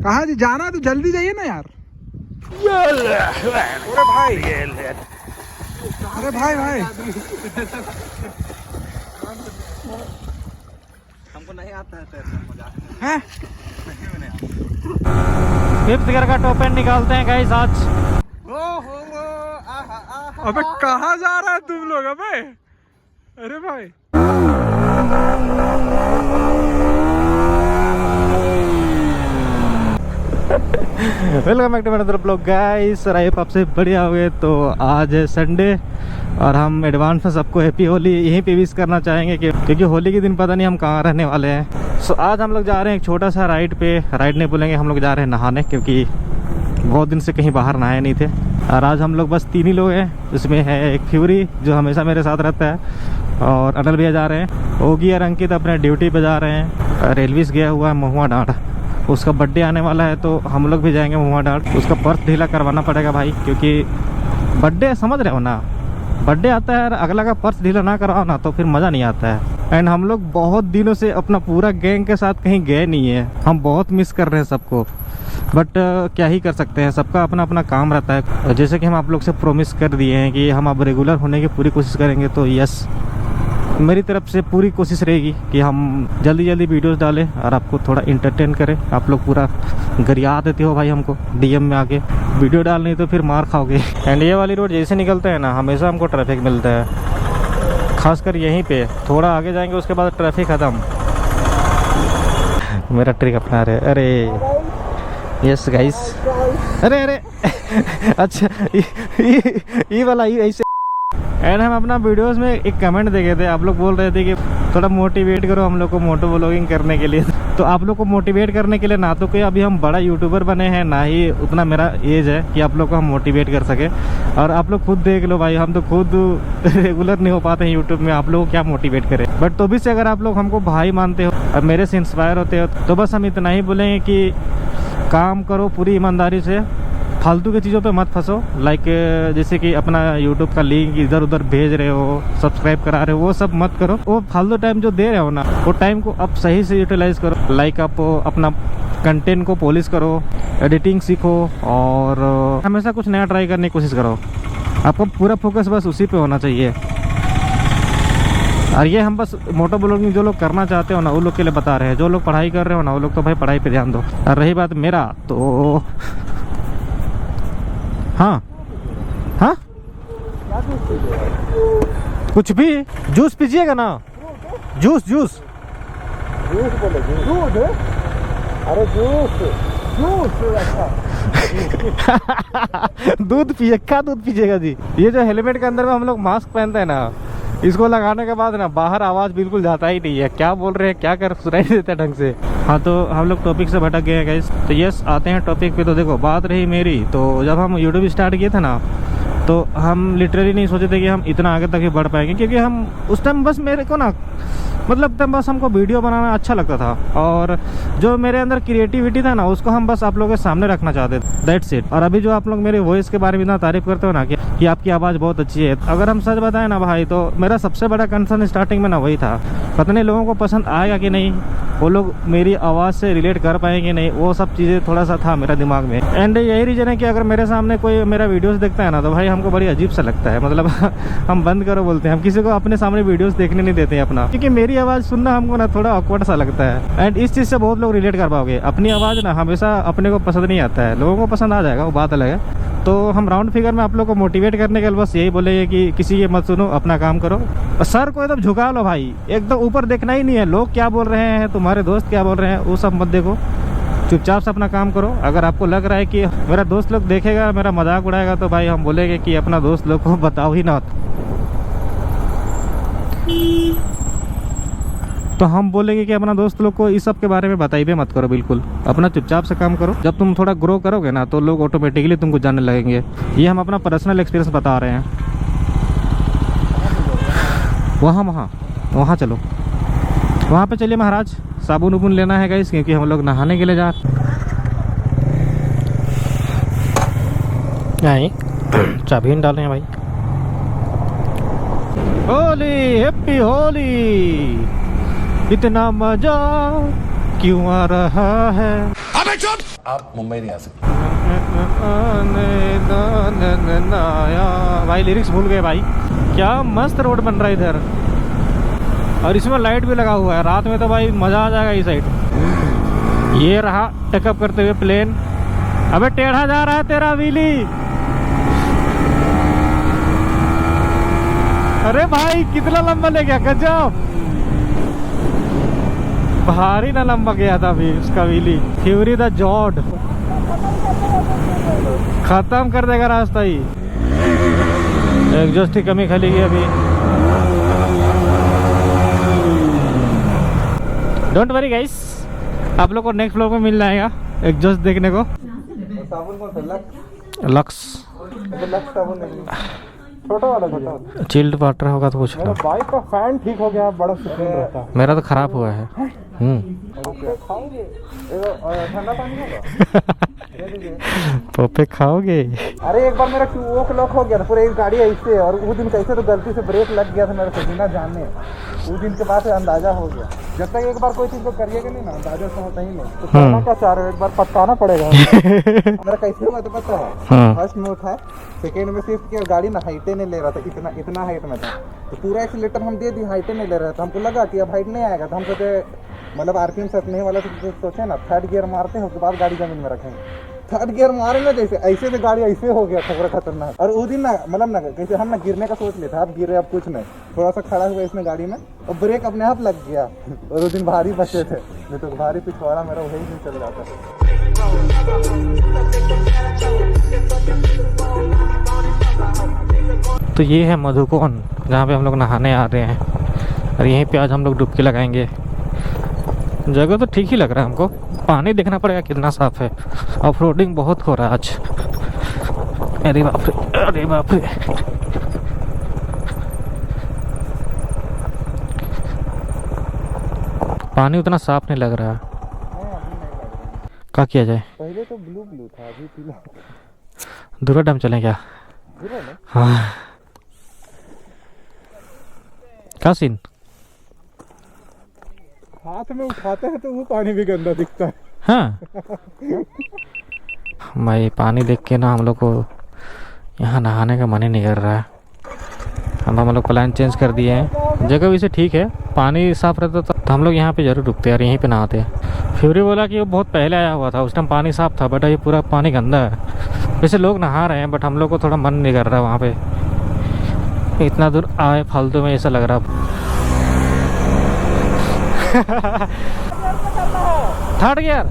कहाँ जी जाना है? तो जल्दी जाइए ना यार। अरे भाई, अरे भाई भाई हमको नहीं आता है तैरना। हैं? फिफ्थ गियर का टोपन निकालते हैं गाइस आज। अबे कहाँ जा रहा है तुम लोग? अबे अरे भाई वेलकम बैक टू मेरा ब्लॉग गाइस। आई होप आपसे बढ़िया हुए। तो आज है संडे और हम एडवांस में सबको हैप्पी होली यहीं पे विश करना चाहेंगे क्योंकि होली के दिन पता नहीं हम कहाँ रहने वाले हैं। सो आज हम लोग जा रहे हैं एक छोटा सा राइड पे। राइड नहीं बोलेंगे, हम लोग जा रहे हैं नहाने क्योंकि बहुत दिन से कहीं बाहर नहाए नहीं थे। और आज हम लोग बस 3 ही लोग हैं। इसमें है एक फ्यूरी जो हमेशा मेरे साथ रहता है और अनिल भैया जा रहे हैं। ओगी और अंकित अपने ड्यूटी पे जा रहे हैं। रेलविस गया हुआ है महुआ डांड, उसका बर्थडे आने वाला है तो हम लोग भी जाएंगे महुआ डांड। उसका पर्स ढीला करवाना पड़ेगा भाई क्योंकि बर्थडे समझ रहे हो ना, बर्थडे आता है और अगला का पर्स ढीला ना करवाओ ना तो फिर मज़ा नहीं आता है। एंड हम लोग बहुत दिनों से अपना पूरा गैंग के साथ कहीं गए नहीं है। हम बहुत मिस कर रहे हैं सबको, बट क्या ही कर सकते हैं, सबका अपना अपना काम रहता है। जैसे कि हम आप लोग से प्रॉमिस कर दिए हैं कि हम अब रेगुलर होने की पूरी कोशिश करेंगे। तो यस, मेरी तरफ से पूरी कोशिश रहेगी कि हम जल्दी जल्दी वीडियोस डालें और आपको थोड़ा इंटरटेन करें। आप लोग पूरा गरिया देते हो भाई हमको डीएम में आके, वीडियो डाल नहीं तो फिर मार खाओगे। एंड ये वाली रोड जैसे निकलते हैं ना हमेशा हमको ट्रैफिक मिलता है, खासकर यहीं पे। थोड़ा आगे जाएंगे उसके बाद ट्रैफिक ख़त्म। मेरा ट्रिक अपना रहे। अरे यस गाइस, अरे अरे अच्छा ये वाला ये ऐसे। एंड हम अपना वीडियोस में एक कमेंट देखे थे, आप लोग बोल रहे थे कि थोड़ा मोटिवेट करो हम लोग को मोटो व्लॉगिंग करने के लिए। तो आप लोग को मोटिवेट करने के लिए ना तो कोई अभी हम बड़ा यूट्यूबर बने हैं, ना ही उतना मेरा एज है कि आप लोग को हम मोटिवेट कर सके। और आप लोग खुद देख लो भाई, हम तो खुद रेगुलर नहीं हो पाते हैं यूट्यूब में, आप लोग को क्या मोटिवेट करें। बट तो भी से अगर आप लोग हमको भाई मानते हो और मेरे से इंस्पायर होते हो तो बस हम इतना ही बोलेंगे कि काम करो पूरी ईमानदारी से, फालतू की चीज़ों पे मत फंसो। लाइक जैसे कि अपना यूट्यूब का लिंक इधर उधर भेज रहे हो, सब्सक्राइब करा रहे हो, वो सब मत करो। वो फालतू टाइम जो दे रहे हो ना, वो टाइम को अब सही से यूटिलाइज करो। लाइक आप अपना कंटेंट को पॉलिश करो, एडिटिंग सीखो और हमेशा कुछ नया ट्राई करने की कोशिश करो। आपका पूरा फोकस बस उसी पे होना चाहिए। और ये हम बस मोटो ब्लॉगिंग जो लोग करना चाहते हो ना, वो लोग के लिए बता रहे हैं। जो लोग पढ़ाई कर रहे हो ना, वो लोग तो भाई पढ़ाई पे ध्यान दो। और रही बात मेरा तो हाँ हाँ, कुछ भी जूस पीजिएगा ना, जूस जूस जूस बोले दूध, अरे जूस दूध पिए, क्या दूध पीजिएगा जी। ये जो हेलमेट के अंदर में हम लोग मास्क पहनते हैं ना, इसको लगाने के बाद ना बाहर आवाज़ बिल्कुल जाता ही नहीं है। क्या बोल रहे हैं, क्या कर सुनाई देता ढंग से। हाँ तो हम लोग टॉपिक से भटक गए हैं गाइस। तो यस, आते हैं टॉपिक पे। तो देखो बात रही मेरी, तो जब हम यूट्यूब स्टार्ट किए थे ना, तो हम लिटरली नहीं सोचे थे कि हम इतना आगे तक ही बढ़ पाएंगे। क्योंकि हम उस टाइम बस मेरे को ना मतलब तब बस हमको वीडियो बनाना अच्छा लगता था और जो मेरे अंदर क्रिएटिविटी था ना, उसको हम बस आप लोगों के सामने रखना चाहते थे, दैट्स इट। और अभी जो आप लोग मेरे वॉइस के बारे में इतना तारीफ करते हो ना कि आपकी आवाज़ बहुत अच्छी है, अगर हम सच बताएं ना भाई, तो मेरा सबसे बड़ा कंसर्न स्टार्टिंग में ना वही था। पता नहीं लोगों को पसंद आएगा कि नहीं, वो लोग मेरी आवाज़ से रिलेट कर पाएंगे नहीं, वो सब चीज़ें थोड़ा सा था मेरा दिमाग में। एंड यही रीज़न है कि अगर मेरे सामने कोई मेरा वीडियोस देखता है ना, तो भाई हमको बड़ी अजीब सा लगता है। मतलब हम बंद करो बोलते हैं, हम किसी को अपने सामने वीडियोस देखने नहीं देते हैं अपना, क्योंकि मेरी आवाज़ सुनना हमको ना थोड़ा ऑकवर्ड सा लगता है। एंड इस चीज़ से बहुत लोग रिलेट कर पाओगे। अपनी आवाज़ ना हमेशा अपने को पसंद नहीं आता है, लोगों को पसंद आ जाएगा, वो बात अलग है। तो हम राउंड फिगर में आप लोग को मोटिवेट करने के लिए बस यही बोलेंगे कि किसी के मत सुनो, अपना काम करो। सर को एकदम झुका लो भाई, एकदम ऊपर देखना ही नहीं है लोग क्या बोल रहे हैं, तुम्हारे दोस्त क्या बोल रहे हैं, वो सब मत देखो। चुपचाप से अपना काम करो। अगर आपको लग रहा है कि मेरा दोस्त लोग देखेगा, मेरा मजाक उड़ाएगा, तो भाई हम बोलेंगे कि अपना दोस्त लोग को बताओ ही ना। तो हम बोलेंगे कि अपना दोस्त लोग को इस सब के बारे में बताइए मत करो, बिल्कुल अपना चुपचाप से काम करो। जब तुम थोड़ा ग्रो करोगे ना, तो लोग ऑटोमेटिकली तुमको जानने लगेंगे। ये हम अपना पर्सनल एक्सपीरियंस बता रहे हैं। वहाँ चलो, वहाँ पे चलिए महाराज। साबुन उबुन लेना है गाइस, क्योंकि हम लोग नहाने के लिए जा रहे हैं। चाबी डाले हैं भाई। होली, हैप्पी होली, इतना मजा क्यों आ रहा है। आप मुंबई नहीं आ सकते। भाई लिरिक्स भूल गए भाई। क्या मस्त रोड बन रहा है इधर, और इसमें लाइट भी लगा हुआ है। रात में तो भाई मजा आ जाएगा इस साइड। ये रहा टेकअप करते हुए प्लेन। अबे टेढ़ा जा रहा है तेरा व्हीली। अरे भाई कितना लंबा ले गया, गजब। भारी ना लंबा गया था अभी उसका व्हीली। फ्यूरी द जॉड खत्म कर देगा रास्ता ही। एग्जॉस्ट की कमी खली गई अभी। डोंट वरी गाइस, आप लोग को नेक्स्ट व्लॉग में मिल जाएगा एग्जॉस्ट देखने को। साबुन कौन सा? लक्स लक्स साबुन नहीं, छोटा वाला छोटा। चिल्ड वाटर होगा तो कुछ लो। बाइक का फैन ठीक हो गया, बड़ा सुकून रहता। मेरा तो खराब हुआ है। खाओगे ठंडा पानी होगा? पोपे खाओगे? अरे एक बार मेरा वो लॉक हो गया था पूरा, एक गाड़ी ऐसे, और वो दिन कैसे तो गलती से ब्रेक लग गया था मेरे से बिना जानने। उस दिन के बाद अंदाजा हो गया। जब तक एक बार कोई चीज को करिएगा नहीं ना, अंदाजा तो होता ही नहीं। तो करना क्या चाह रहे हो, एक बार पछताना पड़ेगा। मेरा कैसे हुआ तो पता है। फर्स्ट में उठा, सेकेंड में शिफ्ट किया, गाड़ी ना हाइटे नहीं ले रहा था, इतना हाइट में था। तो पूरा एक्सीलेटर हम दे दी, हाइटे नहीं ले रहा था। हमको लगा कि अब हाइट नहीं आएगा, तो हम सोचे मतलब आरपीएम सटने वाला तो सोचे ना थर्ड गियर मारते हैं, उसके बाद गाड़ी जमीन में रखेंगे। थर्ड गियर मारे ना जैसे ऐसे तो गाड़ी ऐसे हो गया था, खतरनाक। और उस दिन ना मतलब ना कैसे हम ना गिरने का सोच लेते, अब गिरे अब कुछ नहीं, थोड़ा सा खड़ा हुआ इसमें गाड़ी में, और ब्रेक अपने आप लग गया। और उस दिन भारी बचे थे, नहीं तो भारी पिछवाड़ा मेरा वही दिन चल जाता। तो ये है मधुकोन, जहाँ पे हम लोग नहाने आ रहे हैं, और यहीं पे आज हम लोग डुबकी लगाएंगे। जगह तो ठीक ही लग रहा है हमको। पानी देखना पड़ेगा कितना साफ है। ऑफ रोडिंग बहुत हो रहा है आज। अरे बाप रे, अरे बाप रे। पानी उतना साफ नहीं लग रहा है। क्या किया जाए? पहले तो ब्लू ब्लू था, अभी पीला। दूसरा डैम चलें क्या? हाँ, क्या सीन? हाथ में उठाते हैं तो वो पानी भी गंदा दिखता है। हाँ भाई पानी देख के ना हम लोग को यहाँ नहाने का मन ही नहीं कर रहा है। अब हम लोग प्लान चेंज कर दिए हैं। जगह वैसे ठीक है, पानी साफ रहता तो हम लोग यहाँ पे ज़रूर रुकते हैं और यहीं पे नहाते हैं। फ्यूरी बोला कि वो बहुत पहले आया हुआ था, उस टाइम पानी साफ था, बट ये पूरा पानी गंदा है। वैसे लोग नहा रहे हैं बट हम लोग को थोड़ा मन नहीं कर रहा वहाँ पे। इतना दूर आए फालतू में ऐसा लग रहा। थर्ड गियर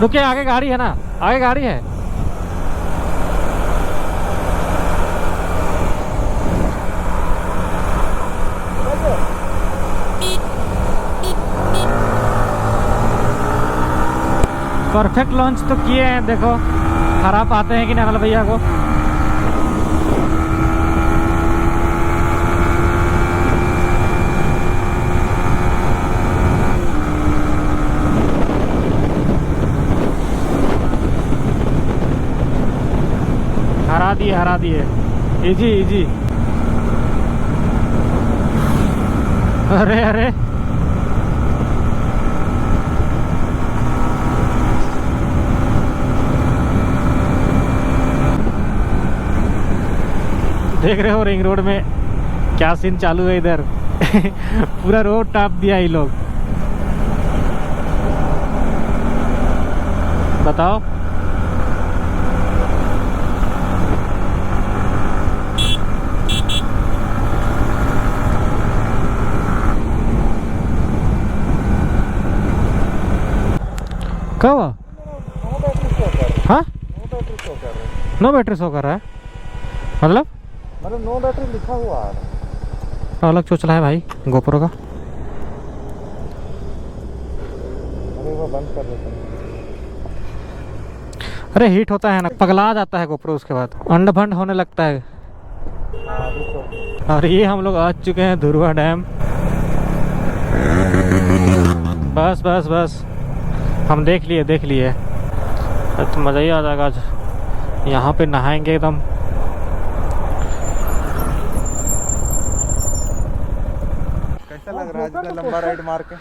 रुके, आगे गाड़ी है ना, आगे गाड़ी है। परफेक्ट लॉन्च तो किए हैं, देखो खराब आते हैं कि नहीं अनिल भैया को। हरा दिए इजी इजी। अरे अरे देख रहे हो रिंग रोड में क्या सीन चालू है इधर। पूरा रोड टाप दिया ये लोग। बताओ क्या हुआ? हाँ नो बैटरी शो कर रहा है, मतलब नो बैटरी लिखा हुआ है। अलग चोचला है भाई गोप्रो का। अरे वो बंद कर देते हैं। अरे हीट होता है ना, पगला जाता है गोप्रो, उसके बाद अंड फंड होने लगता है। और ये हम लोग आ चुके हैं धुरवा डैम। बस बस बस हम देख लिए तो मज़ा ही आ जाएगा आज। यहाँ पे नहाएंगे एकदम। कैसा लग रहा है इतना लंबा राइड मार के।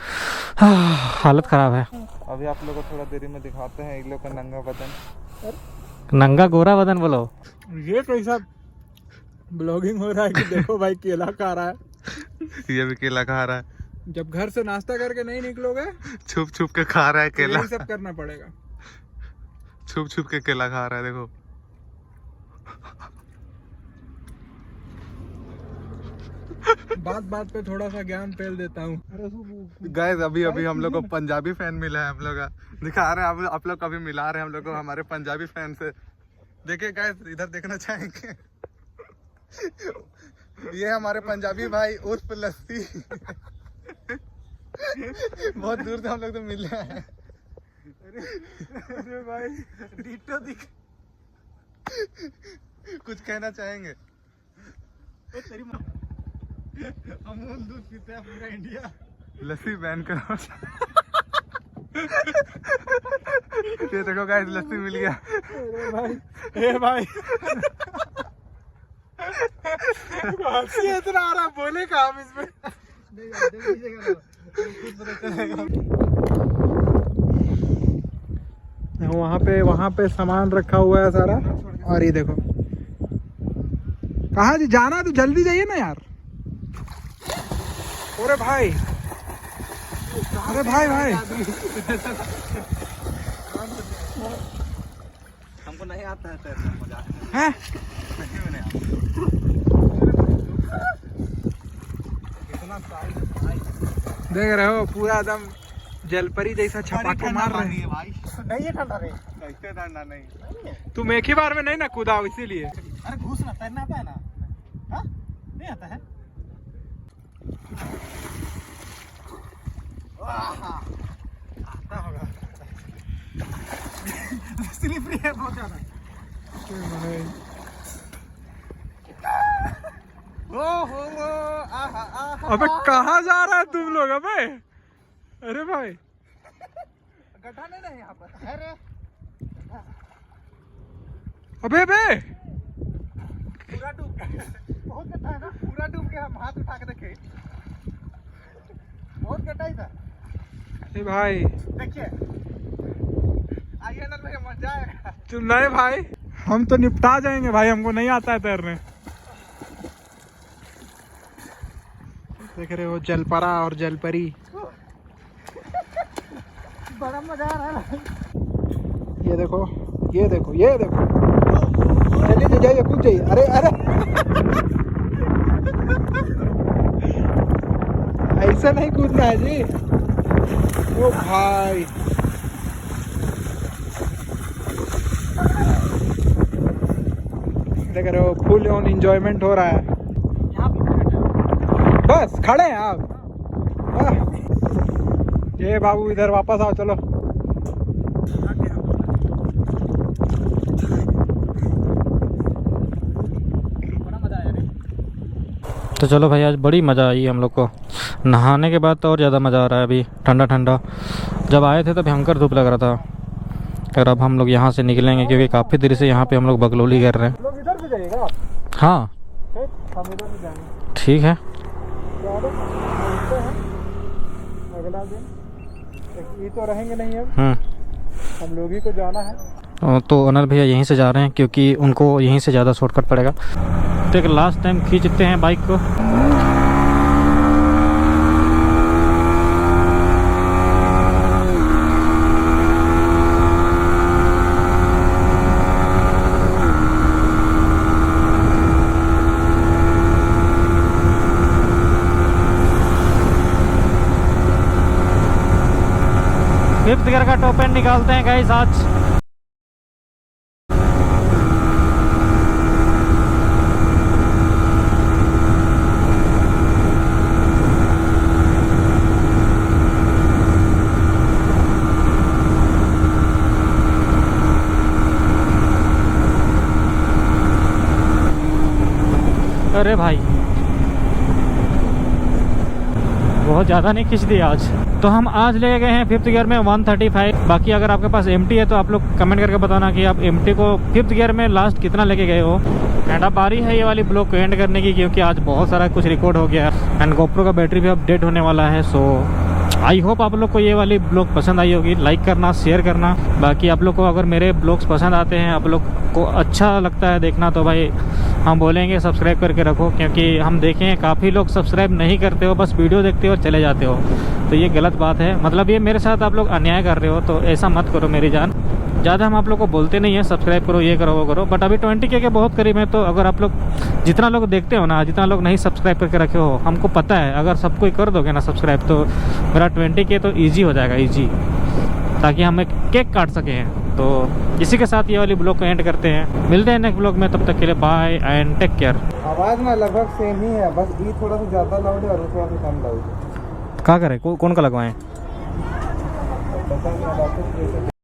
हालत खराब है। अभी आप लोग को थोड़ा देरी में दिखाते हैं इन लोग का नंगा बदन। नंगा गोरा बदन बोलो। ये कैसा ब्लॉगिंग हो रहा है कि देखो भाई केला खा रहा है। ये भी केला खा रहा है, जब घर से नाश्ता करके नहीं निकलोगे छुप छुप के खा रहा है केला। यही सब करना पड़ेगा। छुप छुप के केला खा रहा है, देखो। बात बात पे थोड़ा सा ज्ञान फैल देता हूँ। गाइस अभी हम लोग को पंजाबी फैन मिला है। हम लोग का दिखा रहे हैं, आप लोग कभी मिला रहे हैं हम लोग को हमारे पंजाबी फैन से। देखिए गाइस, इधर देखना चाहेंगे। ये हमारे पंजाबी भाई उर्फ लस्सी। बहुत दूर से हम लोग तो मिले हैं। अरे भाई डिट्टो दिख। कुछ कहना चाहेंगे? अमूल दूध पीते हैं पूरा इंडिया। लस्सी बैन करो। ये देखो गाइस, लस्सी मिल गया। ए भाई हंसी इतना आ रहा, बोले का हम इसमें। वहाँ पे सामान रखा हुआ है सारा। और ये देखो, कहाँ जी जाना है तो जल्दी जाइए ना यार। अरे भाई, अरे भाई भाई हमको नहीं आता है तैरना, मजाक हैं? देख रहे हो पूरा एकदम जलपरी जैसा छपाके मार रहे हैं भाई। नहीं ये ठंडा नहीं, कैसे ठंडा नहीं। तुम एक ही बार में नहीं ना कूदा इसीलिए। अरे घुस ना, तैरना आता है ना? हाँ? नहीं आता है? आता होगा। स्लिपरी है बहुत ज्यादा। ओहो, आहा आहा। अबे कहाँ जा रहा है तुम लोग? अबे अरे भाई गड्ढा नहीं ना यहाँ पर। अरे अबे अबे पूरा डूब गया। बहुत गड्ढा है ना, पूरा डूब गया। हम हाथ उठा के देखे, बहुत गड्ढा ही था। ए भाई देखिए, आइए ना भैया, मजा आएगा। तुम नहीं भाई, हम तो निपटा जाएंगे भाई, हमको नहीं आता है तैरने। देख रहे हो जलपरा और जलपरी। बड़ा मजा आ रहा है। ये देखो ये देखो ये देखो, चलिए तो जाइए, कूद जाइए। अरे अरे ऐसा नहीं कूदना है जी। ओ भाई देख रहे हो, फुल ऑन एंजॉयमेंट हो रहा है। बस खड़े हैं आप। वाह। ये बाबू इधर वापस आओ, चलो। तो चलो भाई, आज बड़ी मज़ा आई हम लोग को। नहाने के बाद तो और ज़्यादा मज़ा आ रहा है। अभी ठंडा ठंडा, जब आए थे तो भयंकर धूप लग रहा था। और अब हम लोग यहाँ से निकलेंगे क्योंकि काफ़ी देर से यहाँ पे हम लोग बगलोली कर रहे हैं। लोग इधर से जाइएगा। हाँ हम इधर से जाएंगे। ठीक है। चलो मिलते हैं अगला दिन। ये तो रहेंगे नहीं अब, हम लोग ही को जाना है। तो अनिल भैया यहीं से जा रहे हैं क्योंकि उनको यहीं से ज़्यादा शॉर्टकट पड़ेगा। तो एक लास्ट टाइम खींचते हैं बाइक को। फिफ्थ गियर का टॉप एंड निकालते हैं गाइस आज। अरे भाई बहुत ज़्यादा नहीं खींच दिया आज। तो हम आज ले गए हैं फिफ्थ गियर में 135। बाकी अगर आपके पास एमटी है तो आप लोग कमेंट करके बताना कि आप एमटी को फिफ्थ गियर में लास्ट कितना लेके गए हो। एंड अब बारी है ये वाली ब्लॉग को एंड करने की, क्योंकि आज बहुत सारा कुछ रिकॉर्ड हो गया। एंड GoPro का बैटरी भी अपडेट होने वाला है। सो आई होप आप लोग को ये वाली ब्लॉग पसंद आई होगी। लाइक करना, शेयर करना। बाकी आप लोग को अगर मेरे ब्लॉग्स पसंद आते हैं, आप लोग को अच्छा लगता है देखना, तो भाई हम बोलेंगे सब्सक्राइब करके रखो, क्योंकि हम देखें काफ़ी लोग सब्सक्राइब नहीं करते हो, बस वीडियो देखते हो और चले जाते हो। तो ये गलत बात है, मतलब ये मेरे साथ आप लोग अन्याय कर रहे हो, तो ऐसा मत करो मेरी जान। ज़्यादा हम आप लोग को बोलते नहीं है सब्सक्राइब करो, ये करो, वो करो, बट अभी 20K के बहुत करीब है। तो अगर आप लोग जितना लोग देखते हो ना, जितना लोग नहीं सब्सक्राइब करके रखे हो, हमको पता है अगर सब कोई कर दोगे ना सब्सक्राइब, तो मेरा 20K तो ईजी हो जाएगा, ईजी, ताकि हम एक केक काट सकें। तो इसी के साथ ये वाली ब्लॉग को एंड करते हैं। मिलते हैं नेक्स्ट ब्लॉग में, तब तक के लिए बाय एंड टेक केयर। आवाज़ ना लगभग सेम ही है, बस ये थोड़ा सा ज़्यादा लाउड है और वो थोड़ा सा कम लाउड है। क्या करें, कौन का लगवाएं? पता नहीं अब आपको